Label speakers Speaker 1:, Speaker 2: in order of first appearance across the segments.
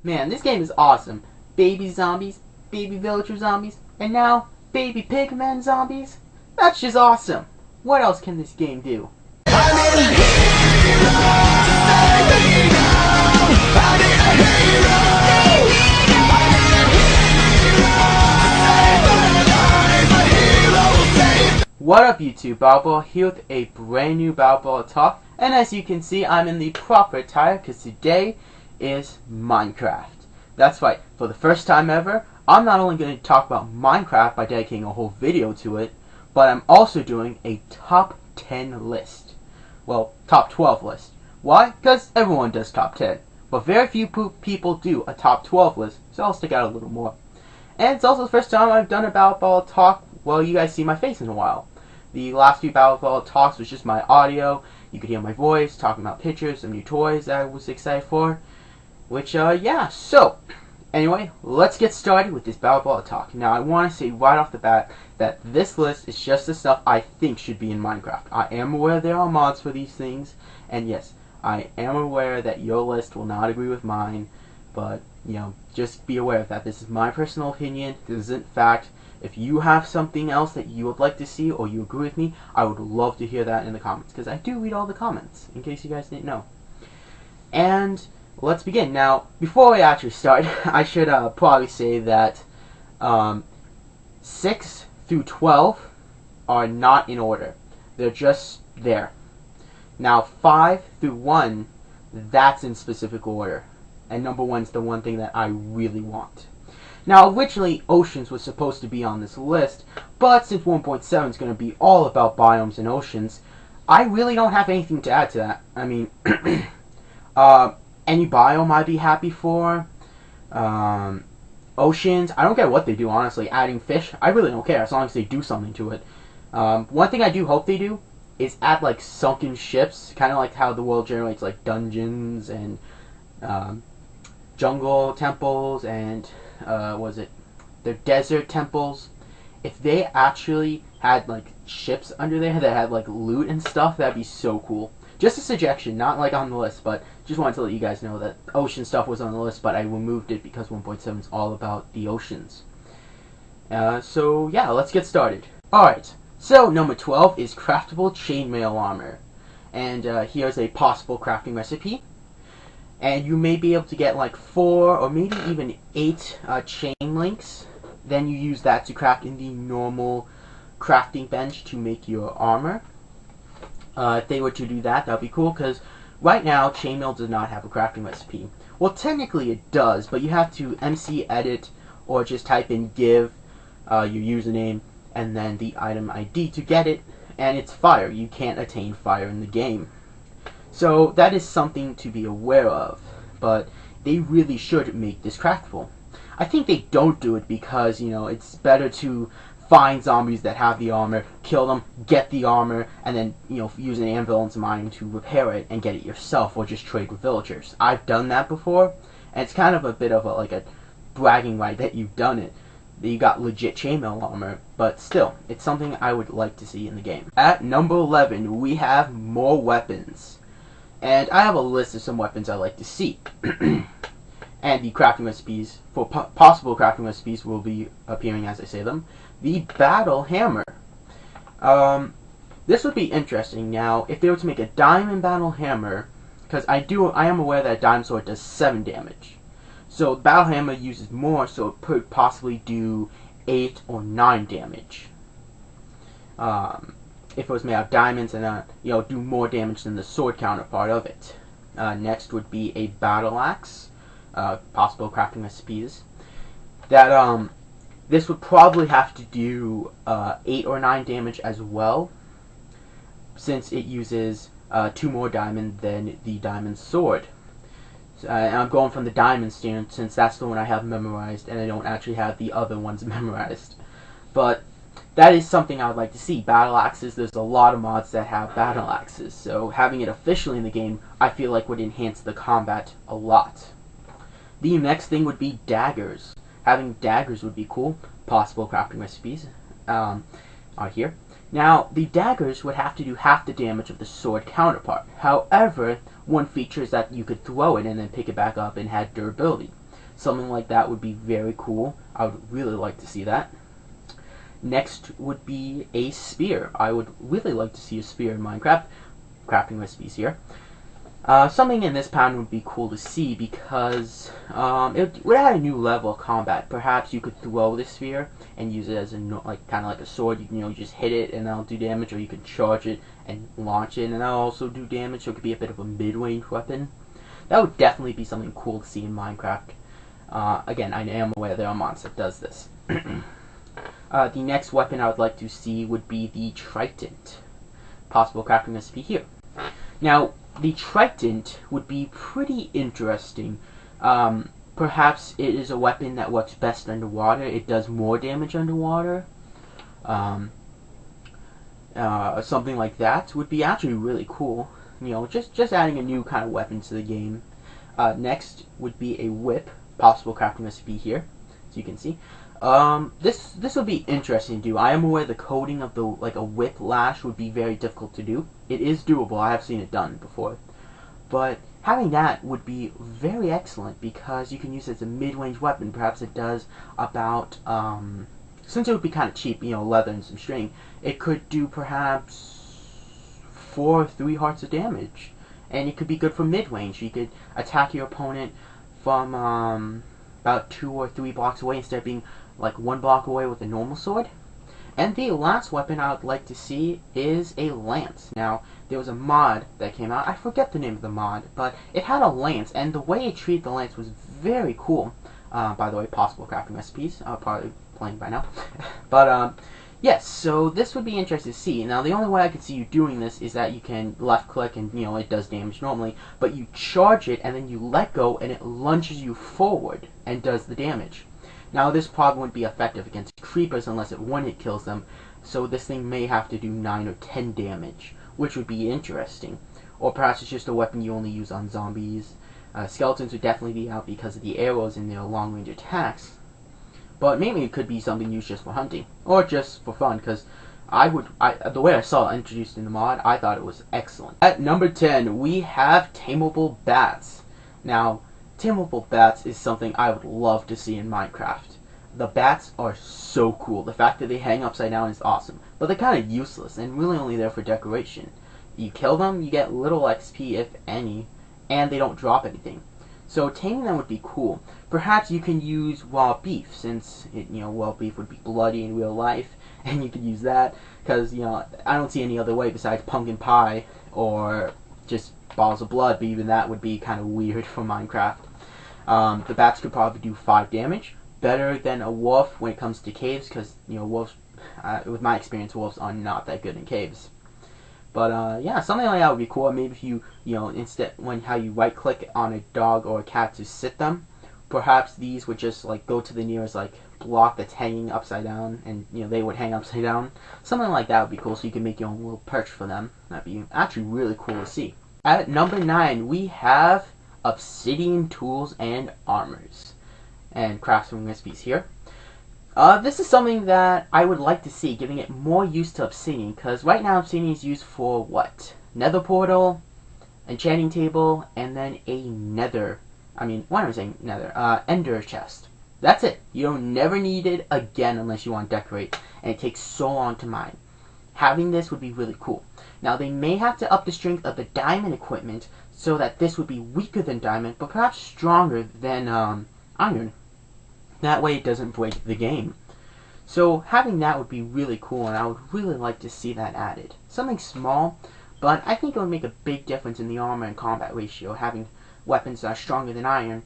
Speaker 1: Man, this game is awesome. Baby zombies, baby villager zombies, and now baby pigman zombies? That's just awesome. What else can this game do? What up YouTube, Balball here with a brand new Balball talk, and as you can see I'm in the proper attire because today is Minecraft. That's right, for the first time ever, I'm not only going to talk about Minecraft by dedicating a whole video to it, but I'm also doing a top 10 list. Well, top 12 list. Why? Because everyone does top 10, but very few people do a top 12 list, so I'll stick out a little more. And it's also the first time I've done a Balball talk while you guys see my face in a while. The last few Balball talks was just my audio. You could hear my voice, talking about pictures, some new toys that I was excited for. Which, yeah, so, anyway, let's get started with this Balball talk. Now, I want to say right off the bat that this list is just the stuff I think should be in Minecraft. I am aware there are mods for these things, and yes, I am aware that your list will not agree with mine, but, you know, just be aware of that. This is my personal opinion. This isn't fact. If you have something else that you would like to see or you agree with me, I would love to hear that in the comments, because I do read all the comments, in case you guys didn't know. And let's begin. Now, before we actually start, I should probably say that 6 through 12 are not in order. They're just there. Now, 5 through 1, that's in specific order. And number 1's the one thing that I really want. Now, originally, oceans was supposed to be on this list, but since 1.7 is going to be all about biomes and oceans, I really don't have anything to add to that. I mean, any biome I'd be happy for. Oceans, I don't care what they do, honestly. Adding fish, I really don't care, as long as they do something to it. One thing I do hope they do is add, like, sunken ships, kind of like how the world generates, like, dungeons and jungle temples and they're desert temples. If they actually had like ships under there that had like loot and stuff, that'd be so cool. Just a suggestion, not like on the list, but just wanted to let you guys know that ocean stuff was on the list, but I removed it because 1.7 is all about the oceans. So yeah, let's get started. Alright, so number 12 is craftable chainmail armor. And here's a possible crafting recipe. And you may be able to get like 4 or maybe even 8 chain links. Then you use that to craft in the normal crafting bench to make your armor. If they were to do that, that would be cool, because right now chainmail does not have a crafting recipe. Well, technically it does, but you have to MC edit or just type in give your username and then the item ID to get it, and it's fire. You can't attain fire in the game. So that is something to be aware of, but they really should make this craftable. I think they don't do it because, you know, it's better to find zombies that have the armor, kill them, get the armor, and then, you know, use an anvil and some iron to repair it and get it yourself, or just trade with villagers. I've done that before, and it's kind of a bit of like a bragging right that you've done it. You got legit chainmail armor, but still, it's something I would like to see in the game. At number 11, we have more weapons. And I have a list of some weapons I like to see. And the crafting recipes, for possible crafting recipes, will be appearing as I say them. The battle hammer. This would be interesting. Now, if they were to make a diamond battle hammer, because I am aware that a diamond sword does 7 damage. So battle hammer uses more, so it could possibly do 8 or 9 damage. If it was made out of diamonds and you know, do more damage than the sword counterpart of it. Next would be a battle axe, possible crafting recipes. That this would probably have to do 8 or 9 damage as well, since it uses 2 more diamond than the diamond sword. And I'm going from the diamond standard since that's the one I have memorized, and I don't actually have the other ones memorized. But that is something I would like to see. Battle axes, there's a lot of mods that have battle axes, so having it officially in the game, I feel like would enhance the combat a lot. The next thing would be daggers. Having daggers would be cool. Possible crafting recipes are here. Now, the daggers would have to do half the damage of the sword counterpart. However, one feature is that you could throw it and then pick it back up and had durability. Something like that would be very cool. I would really like to see that. Next would be a spear. I would really like to see a spear in Minecraft. Crafting recipes here. Something in this pattern would be cool to see because it would add a new level of combat. Perhaps you could throw the sphere and use it as a kind of like a sword. You just hit it and that'll do damage, or you can charge it and launch it and that'll also do damage. So it could be a bit of a mid-range weapon. That would definitely be something cool to see in Minecraft. Again, I am aware there are mods that does this. The next weapon I would like to see would be the Trident. Possible crafting recipe here. Now, the Trident would be pretty interesting. Perhaps it is a weapon that works best underwater. It does more damage underwater. Something like that would be actually really cool. Just adding a new kind of weapon to the game. Next would be a whip. Possible crafting recipe here, so you can see. This would be interesting to do. I am aware the coding of a whip lash would be very difficult to do. It is doable. I have seen it done before. But having that would be very excellent because you can use it as a mid-range weapon. Perhaps it does about, since it would be kind of cheap, leather and some string, it could do perhaps 4 or 3 hearts of damage. And it could be good for mid-range. You could attack your opponent from about 2 or 3 blocks away instead of being like 1 block away with a normal sword. And the last weapon I would like to see is a lance. Now, there was a mod that came out. I forget the name of the mod, but it had a lance, and the way it treated the lance was very cool. By the way, possible crafting recipes. I'll probably playing by now. But, yes, so this would be interesting to see. Now, the only way I could see you doing this is that you can left-click and, it does damage normally, but you charge it, and then you let go, and it lunges you forward and does the damage. Now, this probably wouldn't be effective against creepers unless it one-hit kills them, so this thing may have to do 9 or 10 damage, which would be interesting. Or perhaps it's just a weapon you only use on zombies. Skeletons would definitely be out because of the arrows in their long-range attacks. But maybe it could be something used just for hunting, or just for fun, because the way I saw it introduced in the mod, I thought it was excellent. At number 10, we have Tameable Bats. Now, Tameable Bats is something I would love to see in Minecraft. The bats are so cool. The fact that they hang upside down is awesome, but they're kind of useless and really only there for decoration. You kill them, you get little XP, if any, and they don't drop anything. So taming them would be cool. Perhaps you can use raw beef, since raw beef would be bloody in real life, and you could use that because I don't see any other way besides pumpkin pie or just balls of blood. But even that would be kind of weird for Minecraft. The bats could probably do 5 damage, better than a wolf when it comes to caves, because wolves, with my experience, wolves are not that good in caves. But yeah, something like that would be cool. Maybe if you instead how you right click on a dog or a cat to sit them, perhaps these would just go to the nearest block that's hanging upside down, and they would hang upside down. Something like that would be cool, so you can make your own little perch for them. That'd be actually really cool to see. At number 9, we have obsidian tools and armors, and crafting recipes here. This is something that I would like to see, giving it more use to obsidian, because right now obsidian is used for what? Nether portal, enchanting table, and then a why am I saying nether? Ender chest. That's it. You don't never need it again unless you want to decorate, and it takes so long to mine. Having this would be really cool. Now, they may have to up the strength of the diamond equipment so that this would be weaker than diamond, but perhaps stronger than iron. That way it doesn't break the game. So having that would be really cool, and I would really like to see that added. Something small, but I think it would make a big difference in the armor and combat ratio, having weapons that are stronger than iron,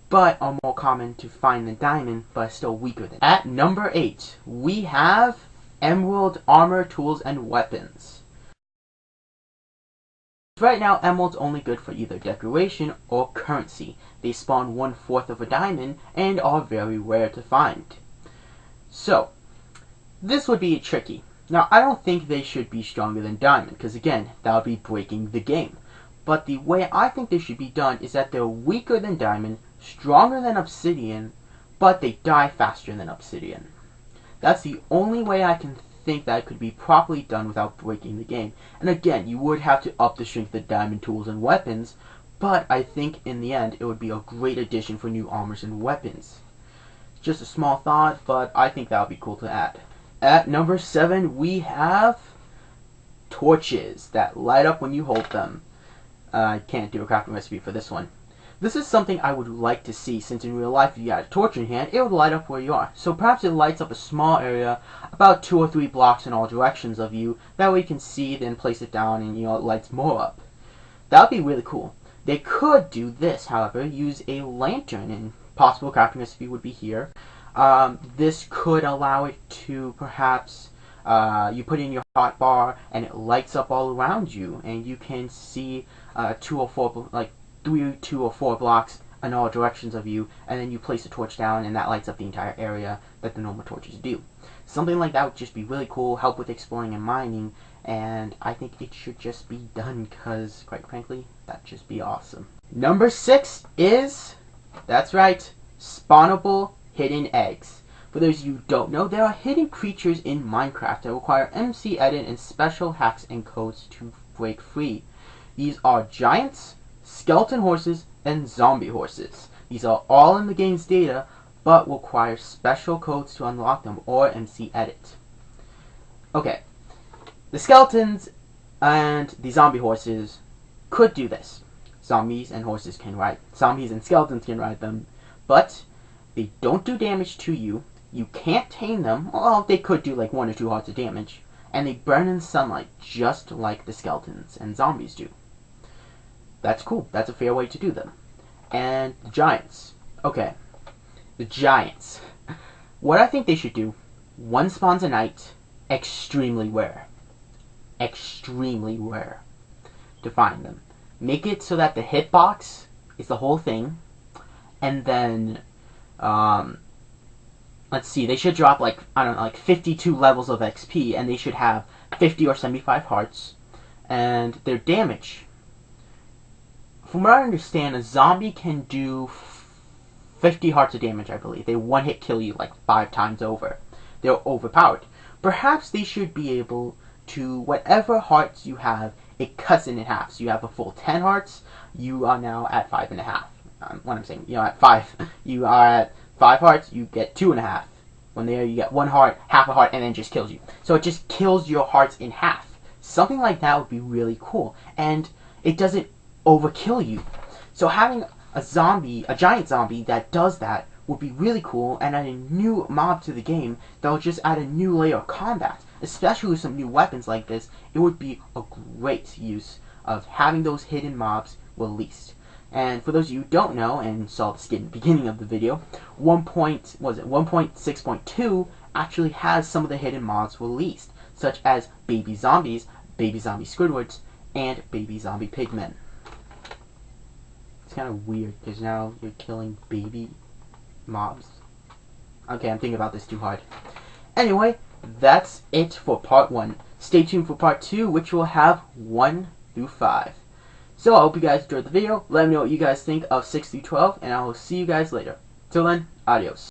Speaker 1: but are more common to find than diamond, but are still weaker than. At number 8, we have emerald armor, tools, and weapons. Right now, emeralds only good for either decoration or currency. They spawn 1/4 of a diamond and are very rare to find. So, this would be tricky. Now, I don't think they should be stronger than diamond, because again, that would be breaking the game. But the way I think they should be done is that they're weaker than diamond, stronger than obsidian, but they die faster than obsidian. That's the only way I can think that could be properly done without breaking the game. And again, you would have to up the strength of diamond tools and weapons, but I think in the end it would be a great addition for new armors and weapons. Just a small thought, but I think that would be cool to add. At number 7, we have torches that light up when you hold them. I can't do a crafting recipe for this one. This is something I would like to see, since in real life if you had a torch in your hand, it would light up where you are. So perhaps it lights up a small area, about 2 or 3 blocks in all directions of you. That way you can see, then place it down, and it lights more up. That would be really cool. They could do this, however, use a lantern, and possible crafting recipe would be here. This could allow it to perhaps you put in your hot bar and it lights up all around you, and you can see 2 or 4 2 or 4 blocks in all directions of you, and then you place the torch down and that lights up the entire area that the normal torches do. Something like that would just be really cool, help with exploring and mining, and I think it should just be done because, quite frankly, that'd just be awesome. Number 6 is, that's right, spawnable hidden eggs. For those of you who don't know, there are hidden creatures in Minecraft that require MC edit and special hacks and codes to break free. These are giants, skeleton horses, and zombie horses. These are all in the game's data, but require special codes to unlock them or MC edit. Okay, the skeletons and the zombie horses could do this. Zombies and skeletons can ride them, but they don't do damage to you. You can't tame them. Well, they could do like 1 or 2 hearts of damage, and they burn in sunlight just like the skeletons and zombies do. That's cool. That's a fair way to do them. And the giants. Okay, the giants. What I think they should do, 1 spawns a night, extremely rare. Extremely rare to find them. Make it so that the hitbox is the whole thing, and then let's see, they should drop like, I don't know, like 52 levels of XP, and they should have 50 or 75 hearts, and their damage. From what I understand, a zombie can do 50 hearts of damage, I believe. They one-hit kill you like 5 times over. They're overpowered. Perhaps they should be able to, whatever hearts you have, it cuts it in half. So you have a full 10 hearts, you are now at 5.5. What I'm saying, at 5. You are at 5 hearts, you get 2.5. When there, you get 1 heart, half a heart, and then it just kills you. So it just kills your hearts in half. Something like that would be really cool. And it doesn't overkill you. So having a giant zombie that does that would be really cool, and add a new mob to the game that will just add a new layer of combat. Especially with some new weapons like this, it would be a great use of having those hidden mobs released. And for those of you who don't know and saw the skit in the beginning of the video, 1.6.2 actually has some of the hidden mobs released, such as baby zombies, baby zombie squidwards, and baby zombie pigmen. It's kind of weird because now you're killing baby mobs. Okay, I'm thinking about this too hard. Anyway, that's it for part 1. Stay tuned for part 2, which will have 1 through 5. So I hope you guys enjoyed the video. Let me know what you guys think of 6 through 12, and I will see you guys later. Till then, adios.